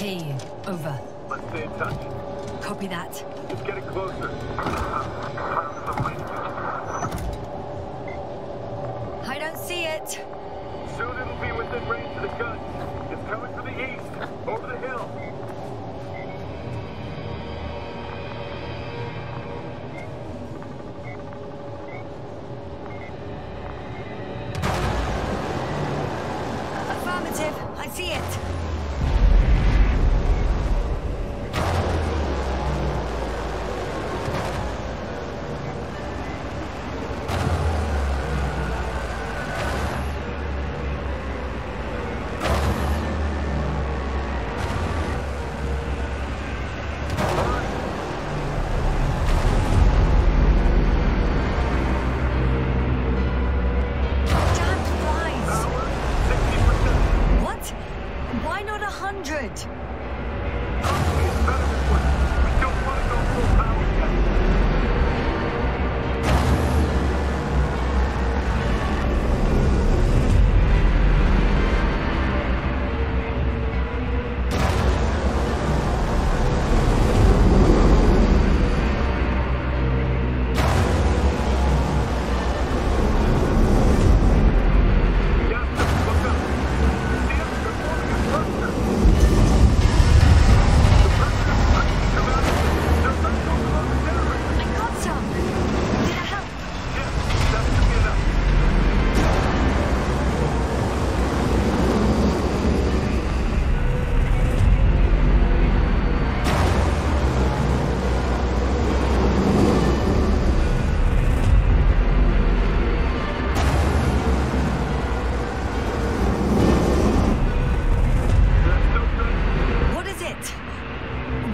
hear you. Over. Let's stay in touch. Copy that. It's getting closer. I don't see it. Soon it'll be within range of the gun. It's coming from the east, over the hill. Affirmative. I see it. Why not 100?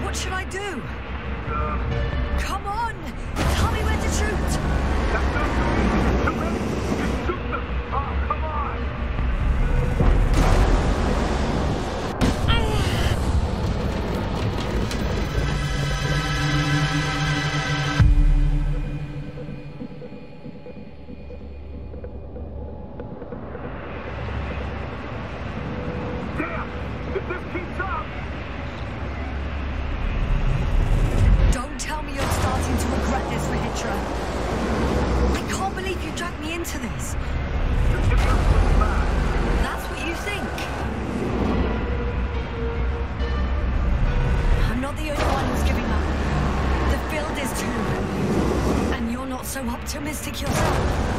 What should I do? Come on! Tell me where to shoot! Come on! Damn! If this keeps up! Don't tell me you're starting to regret this, Rahitra. I can't believe you dragged me into this. That's what you think. I'm not the only one who's giving up. The field is too. And you're not so optimistic yourself.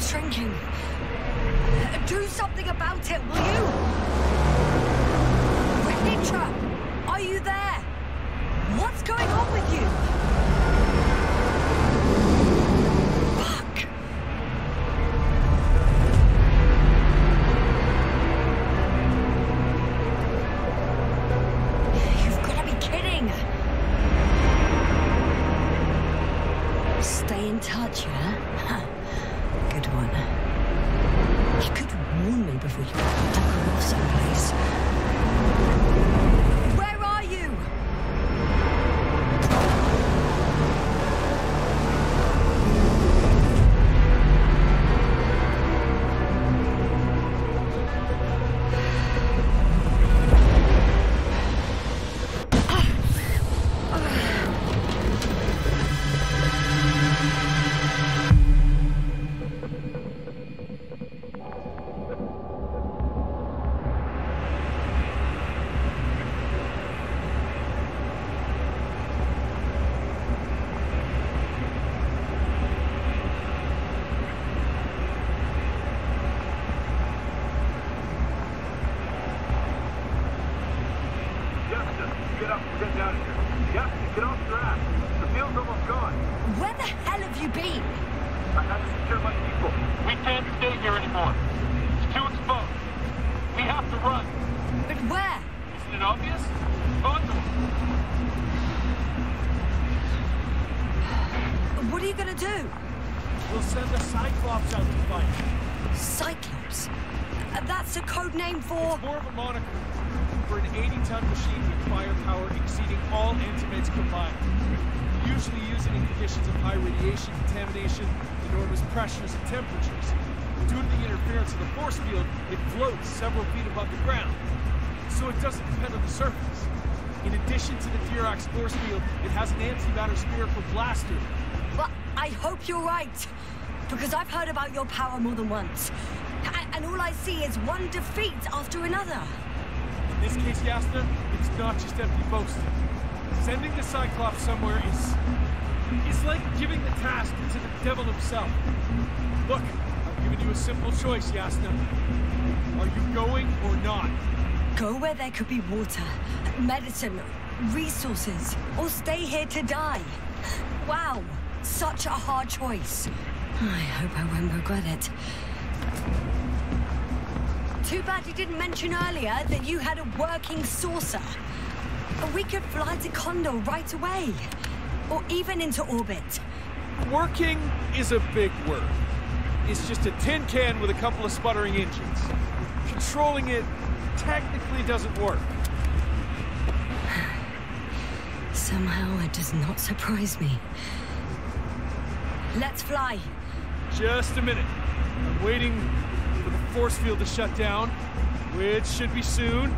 Shrinking. Do something about it, will you? Rahitra, are you there? What's going on with you? Fuck. You've got to be kidding. Stay in touch, yeah? Good one. You could warn me before you took off someplace. Where are you? Get up, get down here. Yep, get off your ass. The field's almost gone. Where the hell have you been? I had to secure my people. We can't stay here anymore. too exposed. We have to run. But where? Isn't it obvious? Onward. What are you gonna do? We'll send the Cyclops out to fight. Cyclops? That's a code name for... More of a moniker for an 80-ton machine with firepower exceeding all Antimeds combined. Usually use it in conditions of high radiation contamination, enormous pressures and temperatures. Due to the interference of the force field, it floats several feet above the ground, so it doesn't depend on the surface. In addition to the Dirac force field, it has an antimatter spherical blaster. Well, I hope you're right, because I've heard about your power more than once. And all I see is one defeat after another. In this case, Yasna, it's not just empty boasting. Sending the Cyclops somewhere is like giving the task to the devil himself. Look, I've given you a simple choice, Yasna. Are you going or not? Go where there could be water, medicine, resources, or stay here to die. Wow, such a hard choice. I hope I won't regret it. Too bad you didn't mention earlier that you had a working saucer. We could fly to Condor right away. Or even into orbit. Working is a big word. It's just a tin can with a couple of sputtering engines. Controlling it technically doesn't work. Somehow it does not surprise me. Let's fly. Just a minute. I'm waiting for the force field to shut down, which should be soon.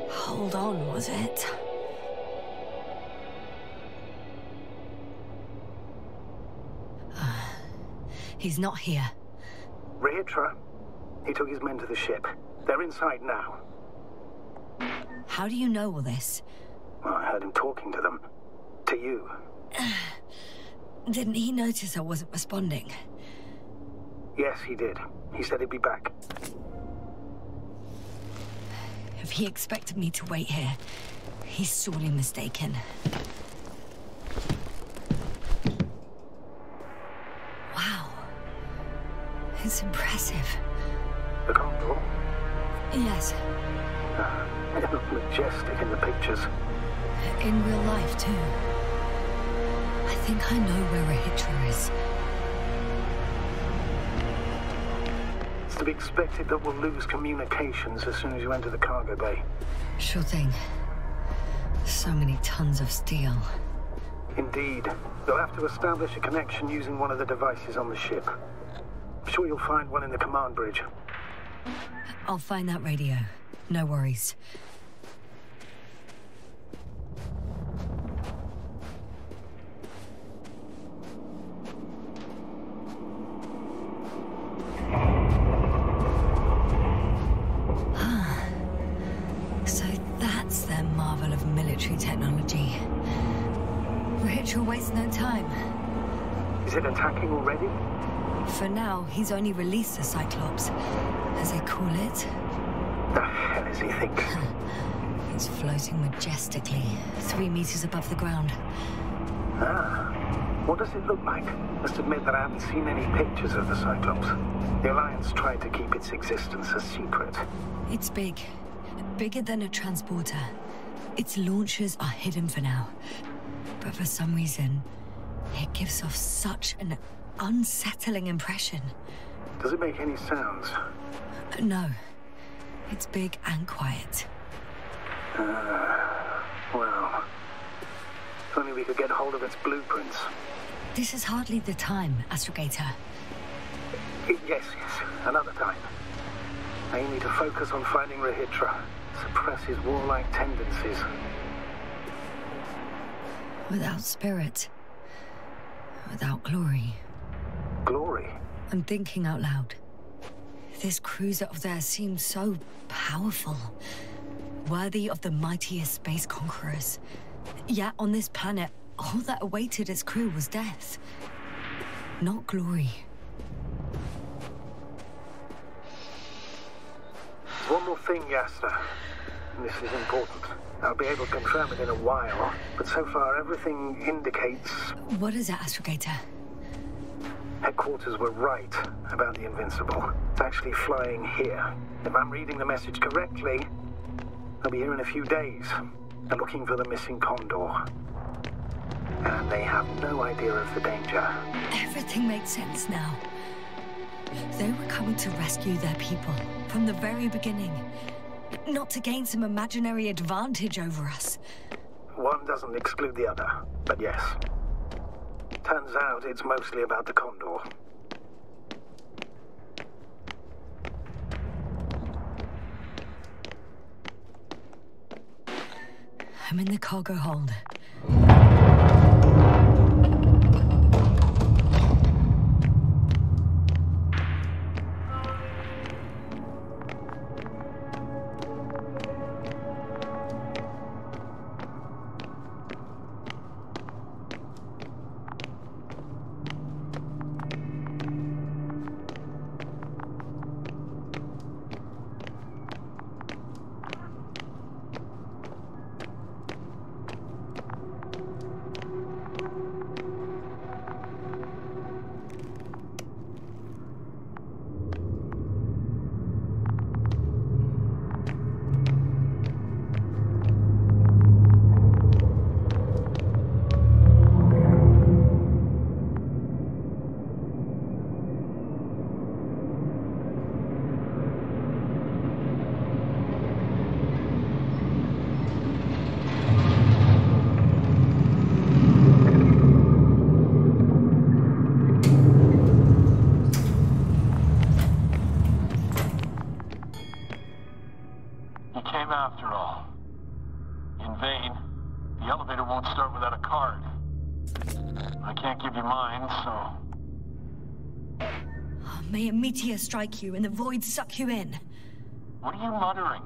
Hold on, was it? He's not here. Rehitra? He took his men to the ship. They're inside now. How do you know all this? Well, I heard him talking to them. To you. Didn't he notice I wasn't responding? Yes, he did. He said he'd be back. If he expected me to wait here, he's sorely mistaken. Wow. It's impressive. The Condor? Yes. It looked majestic in the pictures. In real life, too. I think I know where Rehitra is. It's to be expected that we'll lose communications as soon as you enter the cargo bay. Sure thing. So many tons of steel. Indeed. You'll have to establish a connection using one of the devices on the ship. I'm sure you'll find one in the command bridge. I'll find that radio. No worries. So that's their marvel of military technology. Rehitra wastes no time. Is it attacking already? For now, he's only released the Cyclops, as they call it. The hell is he thinking? It's floating majestically, 3 meters above the ground. Ah. What does it look like? Must admit that I haven't seen any pictures of the Cyclops. The Alliance tried to keep its existence a secret. It's big. Bigger than a transporter. Its launchers are hidden for now. But for some reason, it gives off such an unsettling impression. Does it make any sounds? No. It's big and quiet. Well... If only we could get hold of its blueprints. This is hardly the time, Astrogator. Yes. Another time. I need to focus on finding Rehitra. Suppress his warlike tendencies. Without spirit. Without glory. Glory? I'm thinking out loud. This cruiser of theirs seems so powerful. Worthy of the mightiest space conquerors. Yet on this planet, all that awaited its crew was death, not glory. One more thing, Yasta. This is important. I'll be able to confirm it in a while, but so far everything indicates... What is it, Astrogator? Headquarters were right about the Invincible. It's actually flying here. If I'm reading the message correctly, they'll be here in a few days. They're looking for the missing Condor. And they have no idea of the danger. Everything makes sense now. They were coming to rescue their people from the very beginning. Not to gain some imaginary advantage over us. One doesn't exclude the other, but yes. Turns out it's mostly about the Condor. I'm in the cargo hold. After all. In vain. The elevator won't start without a card. I can't give you mine, so... May a meteor strike you and the void suck you in. What are you muttering?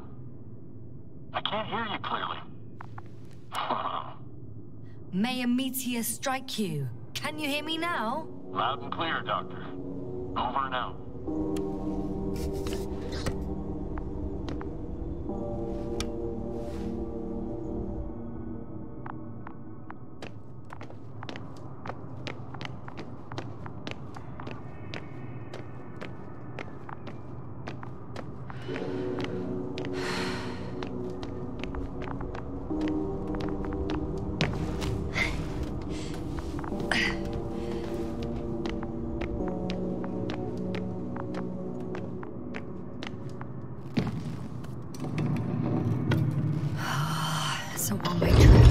I can't hear you clearly. May a meteor strike you. Can you hear me now? Loud and clear, Doctor. Over and out. It's a one-way trip.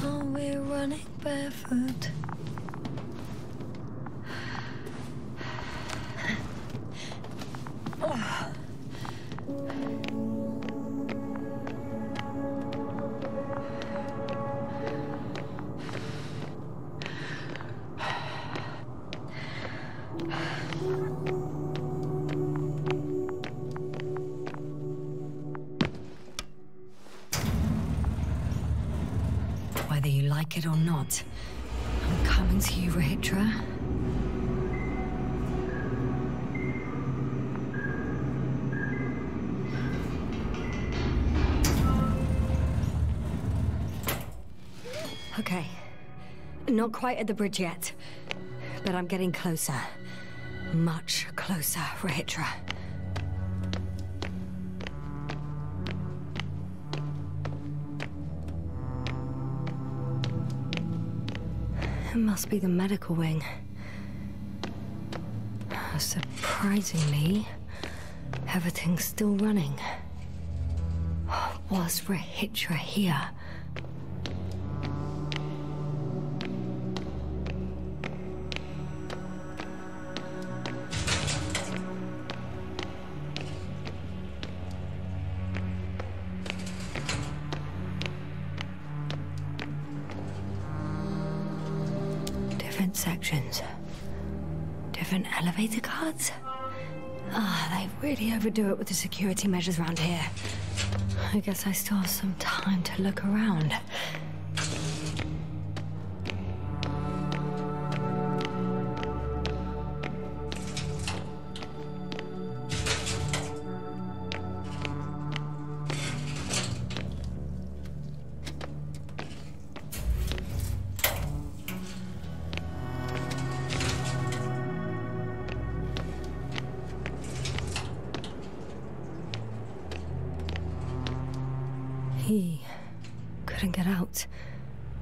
Oh, we're running barefoot. Whether you like it or not, I'm coming to you, Rahitra. Okay. Not quite at the bridge yet, but I'm getting closer. Much closer, Rahitra. It must be the medical wing. Surprisingly, everything's still running. Oh, Was Rahitra here? Different sections. Different elevator cards? They really overdo it with the security measures around here. I guess I still have some time to look around. He couldn't get out.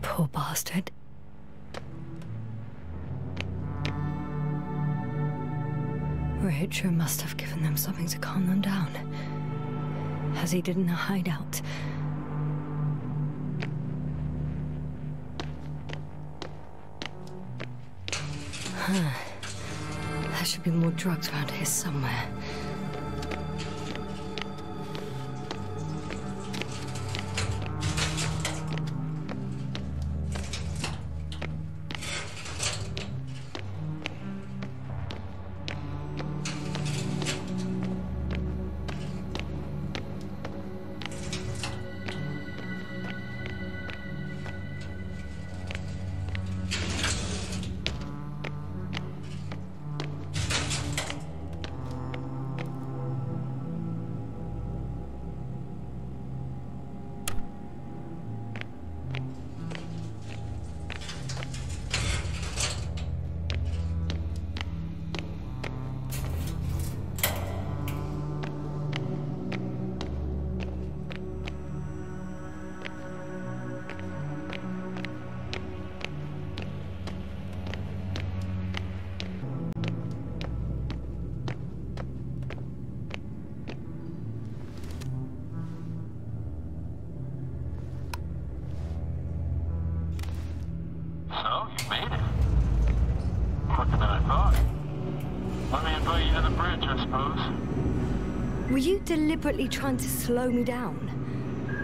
Poor bastard. Rahitra must have given them something to calm them down, as he did in the hideout. There should be more drugs around here somewhere. So, you made it. Quicker than I thought. Let me invite you to the bridge, I suppose. Were you deliberately trying to slow me down?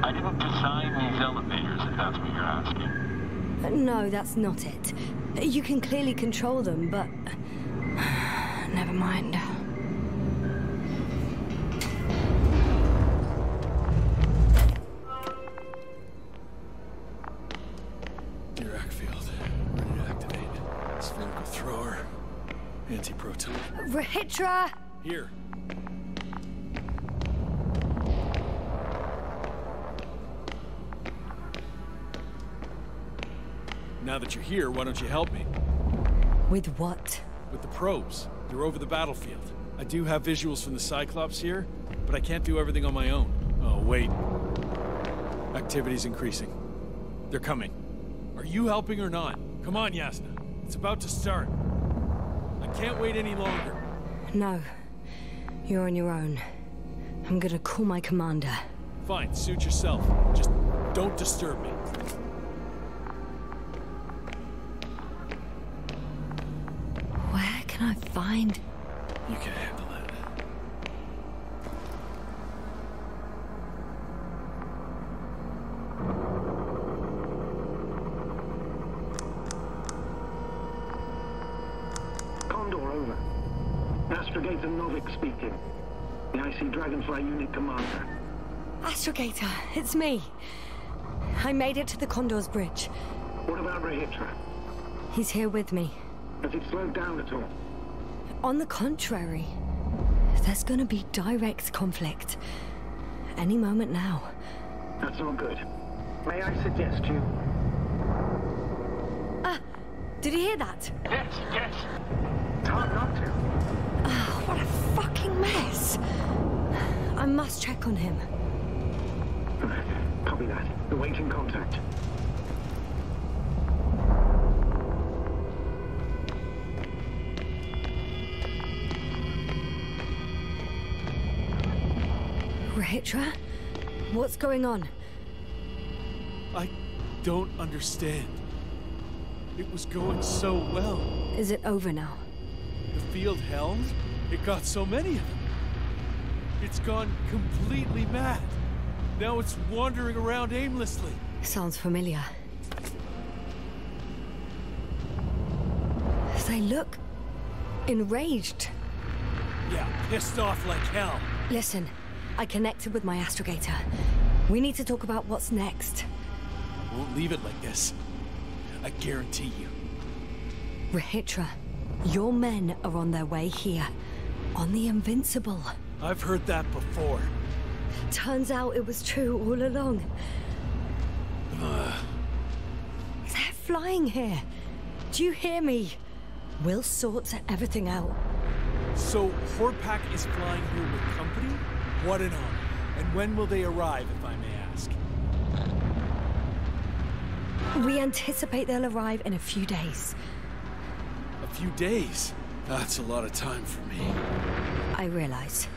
I didn't design these elevators, if that's what you're asking. No, that's not it. You can clearly control them, but... never mind. Dirac field. Ready to activate. Spherical thrower. Anti-proton. Rahitra! Here. Now that you're here, why don't you help me? With what? With the probes. They're over the battlefield. I do have visuals from the Cyclops here, but I can't do everything on my own. Oh, wait. Activity's increasing. They're coming. Are you helping or not? Come on, Yasna. It's about to start. I can't wait any longer. No. You're on your own. I'm gonna call my commander. Fine, suit yourself. Just don't disturb me. Where can I find... You can handle it. Condor, over. Astrogator Novik speaking. The IC Dragonfly Unit Commander. Astrogator, it's me. I made it to the Condor's bridge. What about Rahitra? He's here with me. Has it slowed down at all? On the contrary, there's gonna be direct conflict. Any moment now. That's not good. May I suggest you... Did you hear that? Yes, yes. It's hard not to. What a fucking mess. I must check on him. Copy that. Awaiting contact. Rahitra? What's going on? I don't understand. It was going so well. Is it over now? The field held? It got so many of them. It's gone completely mad. Now it's wandering around aimlessly. Sounds familiar. They look enraged. Yeah, pissed off like hell. Listen, I connected with my astrogator. We need to talk about what's next. I won't leave it like this. I guarantee you. Rahitra, your men are on their way here. On the Invincible. I've heard that before. Turns out it was true all along. They're flying here. Do you hear me? We'll sort everything out. So, Horpak is flying here with company? What an honor. And when will they arrive, if I may ask? We anticipate they'll arrive in a few days. A few days? That's a lot of time for me. I realize.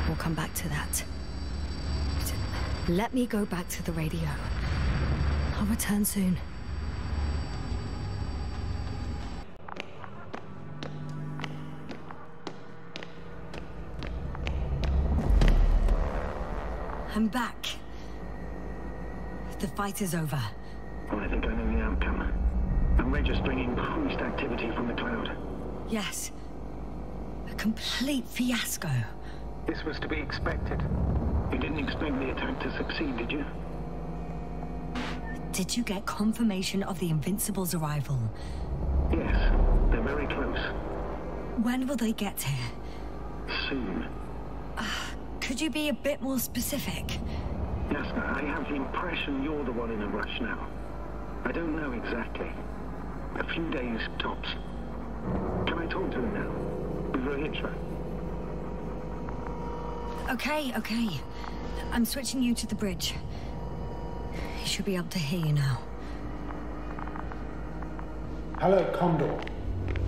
We'll come back to that. But let me go back to the radio. I'll return soon. I'm back. The fight is over. Well, I think I know the outcome. I'm registering increased activity from the cloud. Yes. A complete fiasco. This was to be expected. You didn't expect the attack to succeed, did you? Did you get confirmation of the Invincible's arrival? Yes, they're very close. When will they get here? Soon. Could you be a bit more specific? Yasna, I have the impression you're the one in a rush now. I don't know exactly. A few days, tops. Can I talk to him now? With Rahitra? Okay. I'm switching you to the bridge. He should be able to hear you now. Hello, Condor.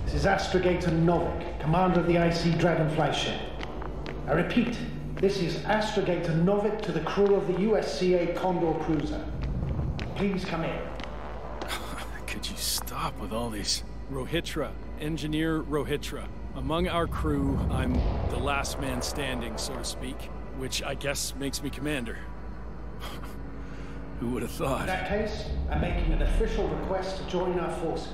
This is Astrogator Novik, commander of the IC Dragonfly ship. I repeat, this is Astrogator Novik to the crew of the USCA Condor cruiser. Please come in. Could you stop with all these? Rohitra, Engineer Rohitra. Among our crew, I'm the last man standing, so to speak, which I guess makes me commander. Who would have thought? In that case, I'm making an official request to join our forces,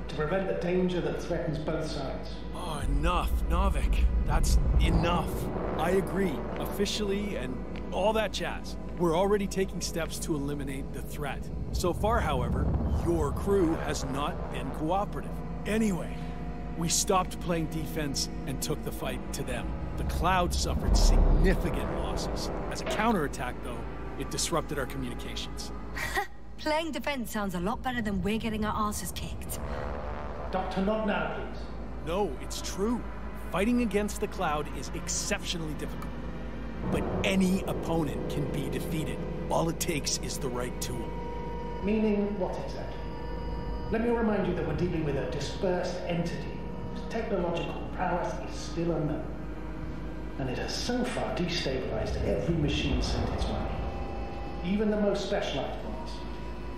to prevent the danger that threatens both sides. Oh, enough, Novik. That's enough. I agree, officially and all that jazz. We're already taking steps to eliminate the threat. So far, however, your crew has not been cooperative. Anyway, we stopped playing defense and took the fight to them. The Cloud suffered significant losses. As a counterattack, though, it disrupted our communications. Playing defense sounds a lot better than we're getting our asses kicked. Doctor, not now, please. No, it's true. Fighting against the Cloud is exceptionally difficult. But any opponent can be defeated. All it takes is the right tool. Meaning what exactly? Let me remind you that we're dealing with a dispersed entity whose technological prowess is still unknown. And it has so far destabilized every machine sent its way. Even the most specialized ones.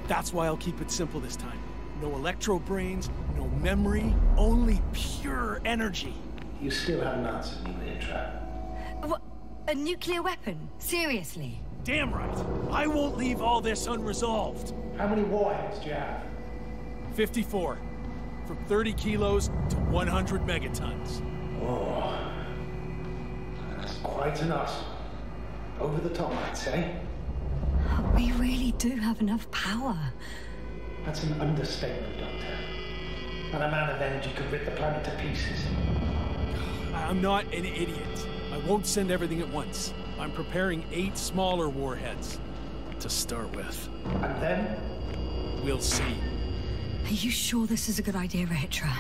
That's why I'll keep it simple this time. No electro brains, no memory, only pure energy. You still haven't answered me, Rahitra. What? A nuclear weapon? Seriously? Damn right. I won't leave all this unresolved. How many warheads do you have? 54. From 30 kilos to 100 megatons. Oh. That's quite an arsenal. Over the top, I'd say. We really do have enough power. That's an understatement, Doctor. An amount of energy could rip the planet to pieces. I'm not an idiot. I won't send everything at once. I'm preparing 8 smaller warheads to start with. And then? We'll see. Are you sure this is a good idea, Rahitra?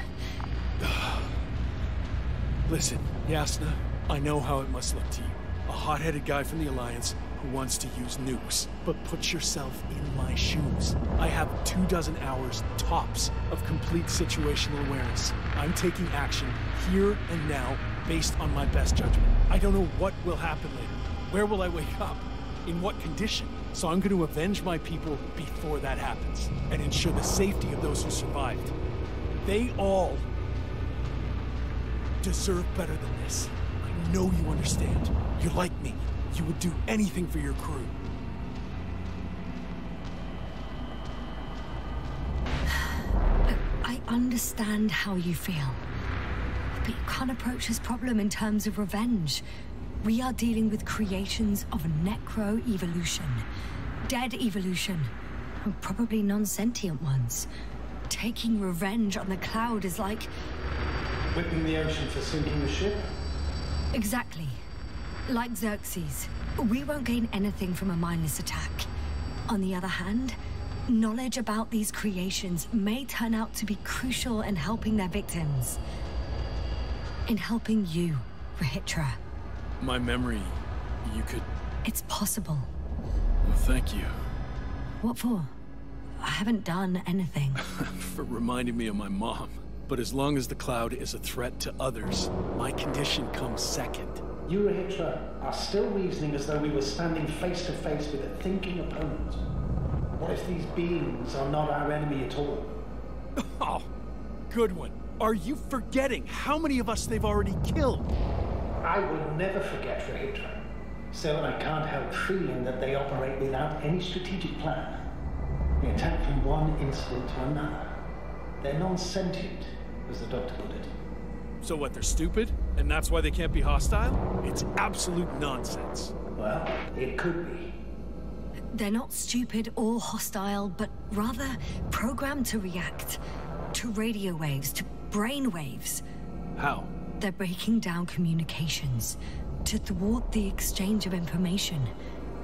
Listen, Yasna, I know how it must look to you. A hot-headed guy from the Alliance who wants to use nukes. But put yourself in my shoes. I have 24 hours tops of complete situational awareness. I'm taking action here and now based on my best judgment. I don't know what will happen later. Where will I wake up? in what condition. So I'm going to avenge my people before that happens, and ensure the safety of those who survived. They all deserve better than this. I know you understand. You're like me. You would do anything for your crew. I understand how you feel. But you can't approach this problem in terms of revenge. We are dealing with creations of necro-evolution. Dead evolution. And probably non-sentient ones. Taking revenge on the Cloud is like... Whipping the ocean for sinking the ship? Exactly. Like Xerxes, we won't gain anything from a mindless attack. On the other hand, knowledge about these creations may turn out to be crucial in helping their victims. In helping you, Rahitra. My memory, you could... It's possible. Well, thank you. What for? I haven't done anything. For reminding me of my mom. But as long as the Cloud is a threat to others, my condition comes second. You, Rahitra, are still reasoning as though we were standing face to face with a thinking opponent. What if these beings are not our enemy at all? Oh, good one. Are you forgetting how many of us they've already killed? I will never forget, Rahitra. Still, I can't help feeling that they operate without any strategic plan. They attack from one incident to another. They're non-sentient, as the doctor put it. So what, they're stupid? And that's why they can't be hostile? It's absolute nonsense. Well, it could be. They're not stupid or hostile, but rather programmed to react. To radio waves, to brain waves. How? They're breaking down communications to thwart the exchange of information.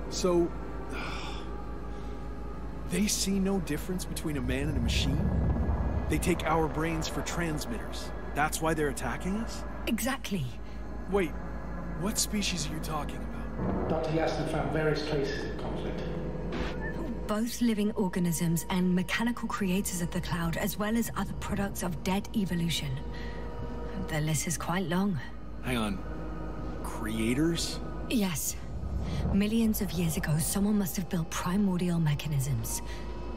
So... they see no difference between a man and a machine? They take our brains for transmitters. That's why they're attacking us? Exactly. Wait, what species are you talking about? Dr. Yasna found various traces of conflict. Both living organisms and mechanical creators of the Cloud, as well as other products of dead evolution. The list is quite long. Hang on. Creators? Yes. Millions of years ago, someone must have built primordial mechanisms.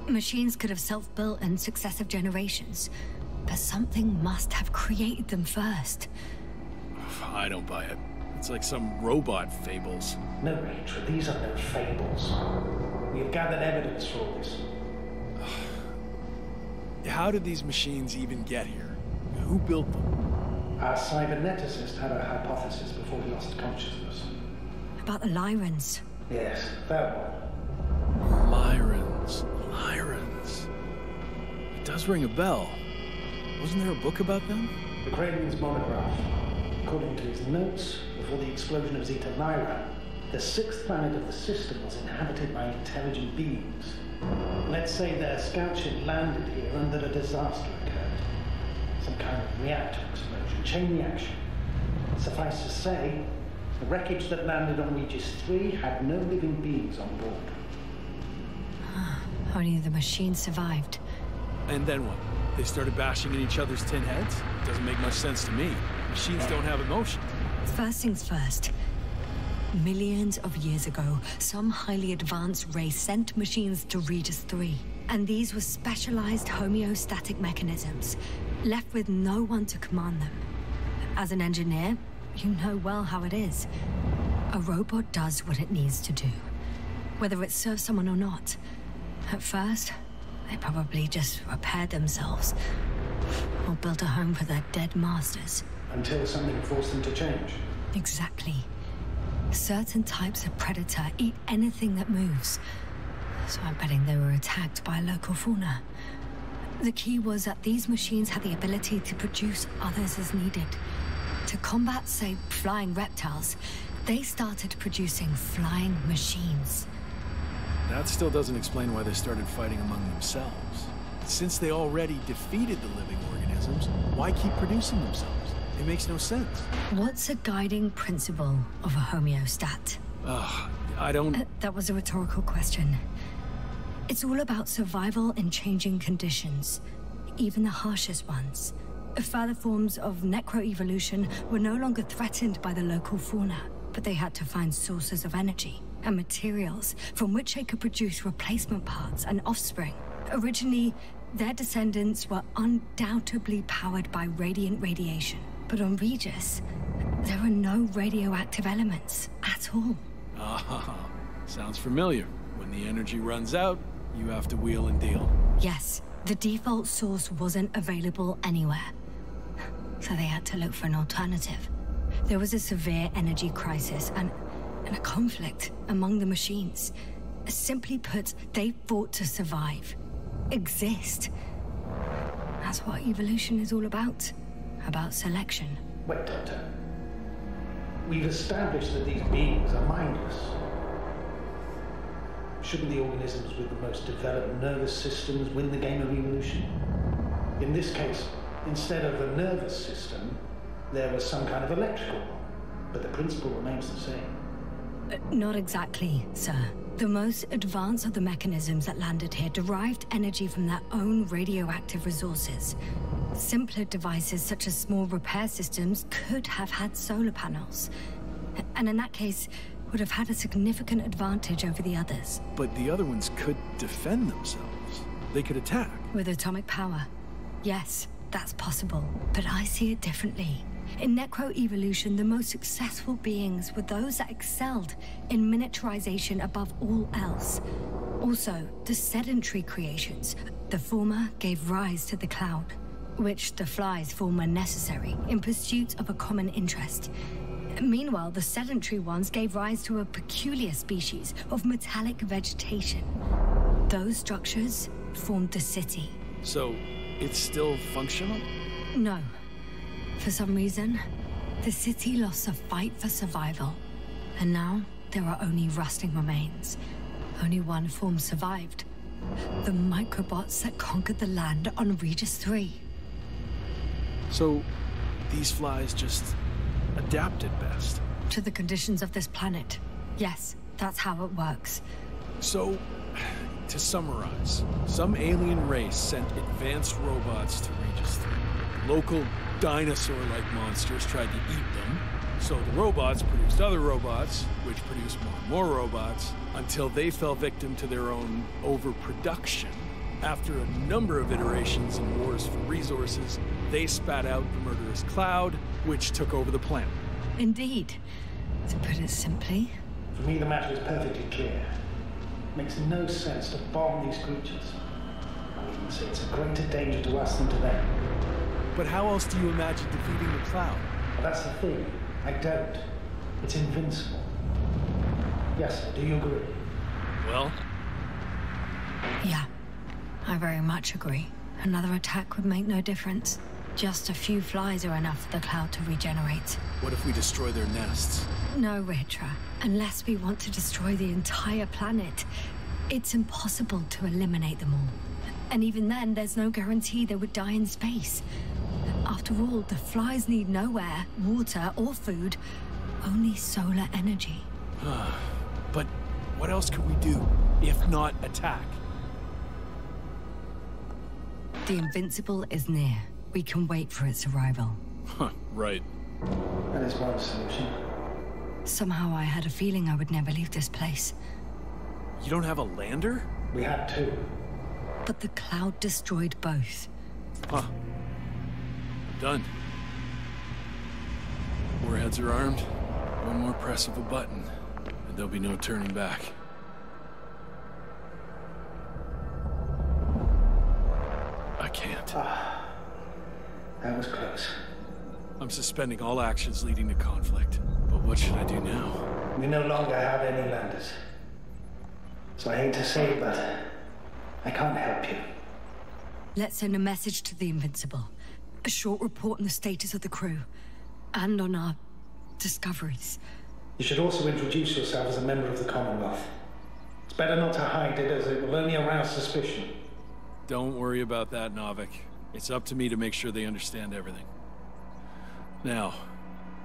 Machines could have self-built in successive generations, but something must have created them first. I don't buy it. It's like some robot fables. No, Rachel, these are no fables. We have gathered evidence for all this. How did these machines even get here? Who built them? Our cyberneticist had a hypothesis before he lost consciousness. About the Lyrans. Yes, that one. Lyrans. It does ring a bell. Wasn't there a book about them? The Craven's monograph. According to his notes, before the explosion of Zeta Lyra, the sixth planet of the system was inhabited by intelligent beings. Let's say their scout ship landed here and that a disaster occurred. Some kind of reactor explosion, chain reaction. Suffice to say, the wreckage that landed on Regis 3 had no living beings on board. Only the machine survived. And then what? They started bashing in each other's tin heads? Doesn't make much sense to me. Machines don't have emotion. First things first. Millions of years ago, some highly advanced race sent machines to Regis 3. And these were specialized homeostatic mechanisms, left with no one to command them. As an engineer, you know well how it is. A robot does what it needs to do, whether it serves someone or not. At first, they probably just repaired themselves, or built a home for their dead masters. Until something forced them to change. Exactly. Certain types of predator eat anything that moves, so I'm betting they were attacked by a local fauna. The key was that these machines had the ability to produce others as needed. To combat, say, flying reptiles, they started producing flying machines. That still doesn't explain why they started fighting among themselves. Since they already defeated the living organisms, why keep producing themselves? It makes no sense. What's a guiding principle of a homeostat? I don't... That was a rhetorical question. It's all about survival in changing conditions, even the harshest ones. Further forms of necroevolution were no longer threatened by the local fauna, but they had to find sources of energy. and materials from which they could produce replacement parts and offspring. Originally, their descendants were undoubtedly powered by radiant radiation. But on Regis, there are no radioactive elements at all. Ah, sounds familiar. When the energy runs out, you have to wheel and deal. Yes, the default source wasn't available anywhere. So they had to look for an alternative. There was a severe energy crisis and a conflict among the machines. Simply put, they fought to survive. Exist. That's what evolution is all about. About selection. Wait, Doctor. We've established that these beings are mindless. Shouldn't the organisms with the most developed nervous systems win the game of evolution? In this case, instead of a nervous system, there was some kind of electrical one, but the principle remains the same. Not exactly, sir. The most advanced of the mechanisms that landed here derived energy from their own radioactive resources. Simpler devices such as small repair systems could have had solar panels. And in that case, would have had a significant advantage over the others. But the other ones could defend themselves. They could attack. With atomic power. Yes, that's possible. But I see it differently. In necroevolution, the most successful beings were those that excelled in miniaturization above all else. Also, the sedentary creations. The former gave rise to the cloud, which the flies form when necessary, in pursuit of a common interest. Meanwhile, the sedentary ones gave rise to a peculiar species of metallic vegetation. Those structures formed the city. So, it's still functional? No. For some reason, the city lost a fight for survival. And now, there are only rusting remains. Only one form survived. The microbots that conquered the land on Regis 3. So, these flies just adapted best? To the conditions of this planet. Yes, that's how it works. So, to summarize, some alien race sent advanced robots to Regis 3. Local dinosaur-like monsters tried to eat them, so the robots produced other robots, which produced more and more robots, until they fell victim to their own overproduction. After a number of iterations and wars for resources, they spat out the murderous cloud, which took over the planet. Indeed. To put it simply... For me, the matter is perfectly clear. It makes no sense to bomb these creatures. I would even say it's a greater danger to us than to them. But how else do you imagine defeating the cloud? Well, that's the thing. I don't. It's invincible. Yes, sir, do you agree? Well? Yeah, I very much agree. Another attack would make no difference. Just a few flies are enough for the cloud to regenerate. What if we destroy their nests? No, Ritra. Unless we want to destroy the entire planet, it's impossible to eliminate them all. And even then, there's no guarantee they would die in space. After all, the flies need no air, water, or food, only solar energy. But what else could we do, if not attack? The Invincible is near. We can wait for its arrival. Right. That is one solution. Somehow I had a feeling I would never leave this place. You don't have a lander? We had two. But the cloud destroyed both. Huh. Done. Warheads are armed. One more press of a button, and there'll be no turning back. I can't. That was close. I'm suspending all actions leading to conflict. But what should I do now? We no longer have any landers. So I hate to say it, but I can't help you. Let's send a message to the Invincible. A short report on the status of the crew. And on our discoveries. You should also introduce yourself as a member of the Commonwealth. It's better not to hide it, as it will only arouse suspicion. Don't worry about that, Novik. It's up to me to make sure they understand everything. Now,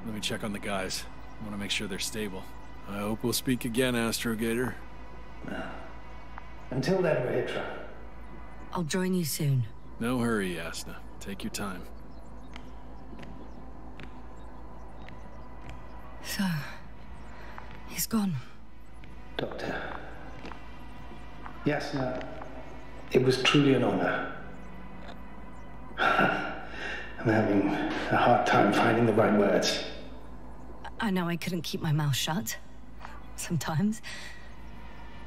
let me check on the guys. I want to make sure they're stable. I hope we'll speak again, Astrogator. Until then, Rahitra. I'll join you soon. No hurry, Yasna. Take your time. So, he's gone. Doctor. Yes, no. It was truly an honor. I'm having a hard time finding the right words. I know I couldn't keep my mouth shut. Sometimes.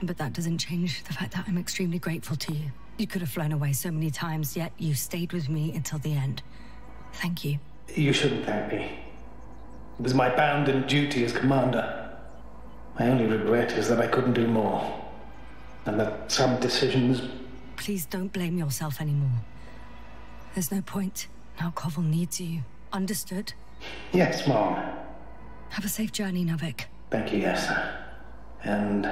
But that doesn't change the fact that I'm extremely grateful to you. You could have flown away so many times, yet you stayed with me until the end. Thank you. You shouldn't thank me. It was my bounden duty as commander. My only regret is that I couldn't do more. And that some decisions... Please don't blame yourself anymore. There's no point. Now Koval needs you. Understood? Yes, Mom. Have a safe journey, Novik. Thank you, yes, sir. And...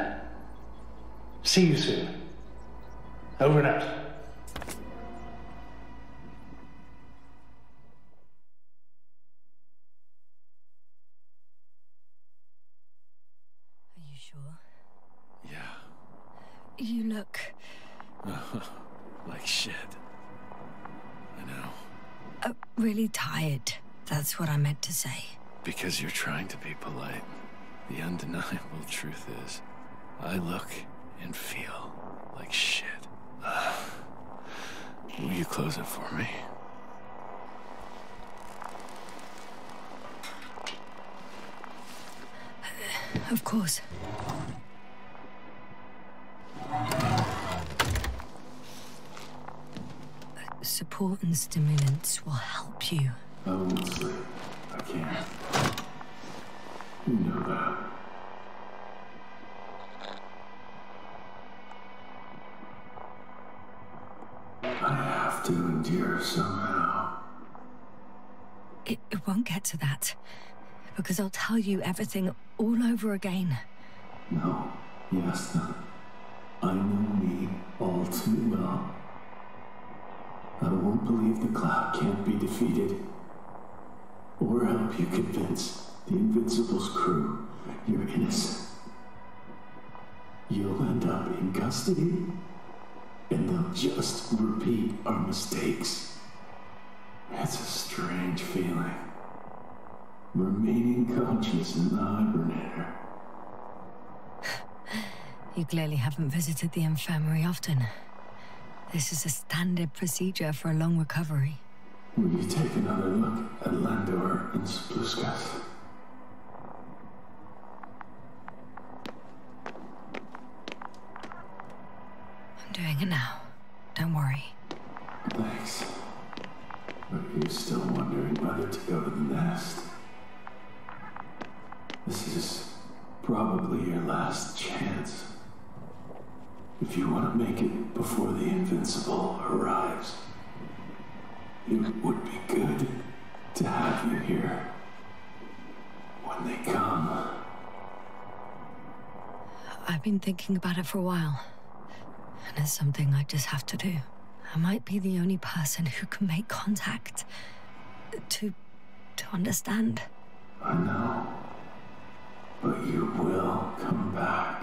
see you soon. Over and out. Are you sure? Yeah. You look... like shit. I know. Really tired. That's what I meant to say. Because you're trying to be polite. The undeniable truth is, I look and feel like shit. Will you close it for me? Of course. Support and stimulants will help you. I won't sleep. I can't. You know that. I have to endure somehow. It won't get to that. Because I'll tell you everything all over again. No, Yasna. I know me all too well. I won't believe the cloud can't be defeated. Or help you convince the Invincible's crew you're innocent. You'll end up in custody, and they'll just repeat our mistakes. It's a strange feeling. Remaining conscious in the hibernator. You clearly haven't visited the infirmary often. This is a standard procedure for a long recovery. Will you take another look at Landor and Spluskas? I'm doing it now. Don't worry. Thanks. But you're still wondering whether to go to the nest. This is probably your last chance. If you want to make it before the Invincible arrives, it would be good to have you here when they come. I've been thinking about it for a while. And it's something I just have to do. I might be the only person who can make contact. To understand. I know. But you will come back,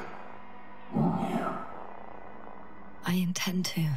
won't you? I intend to.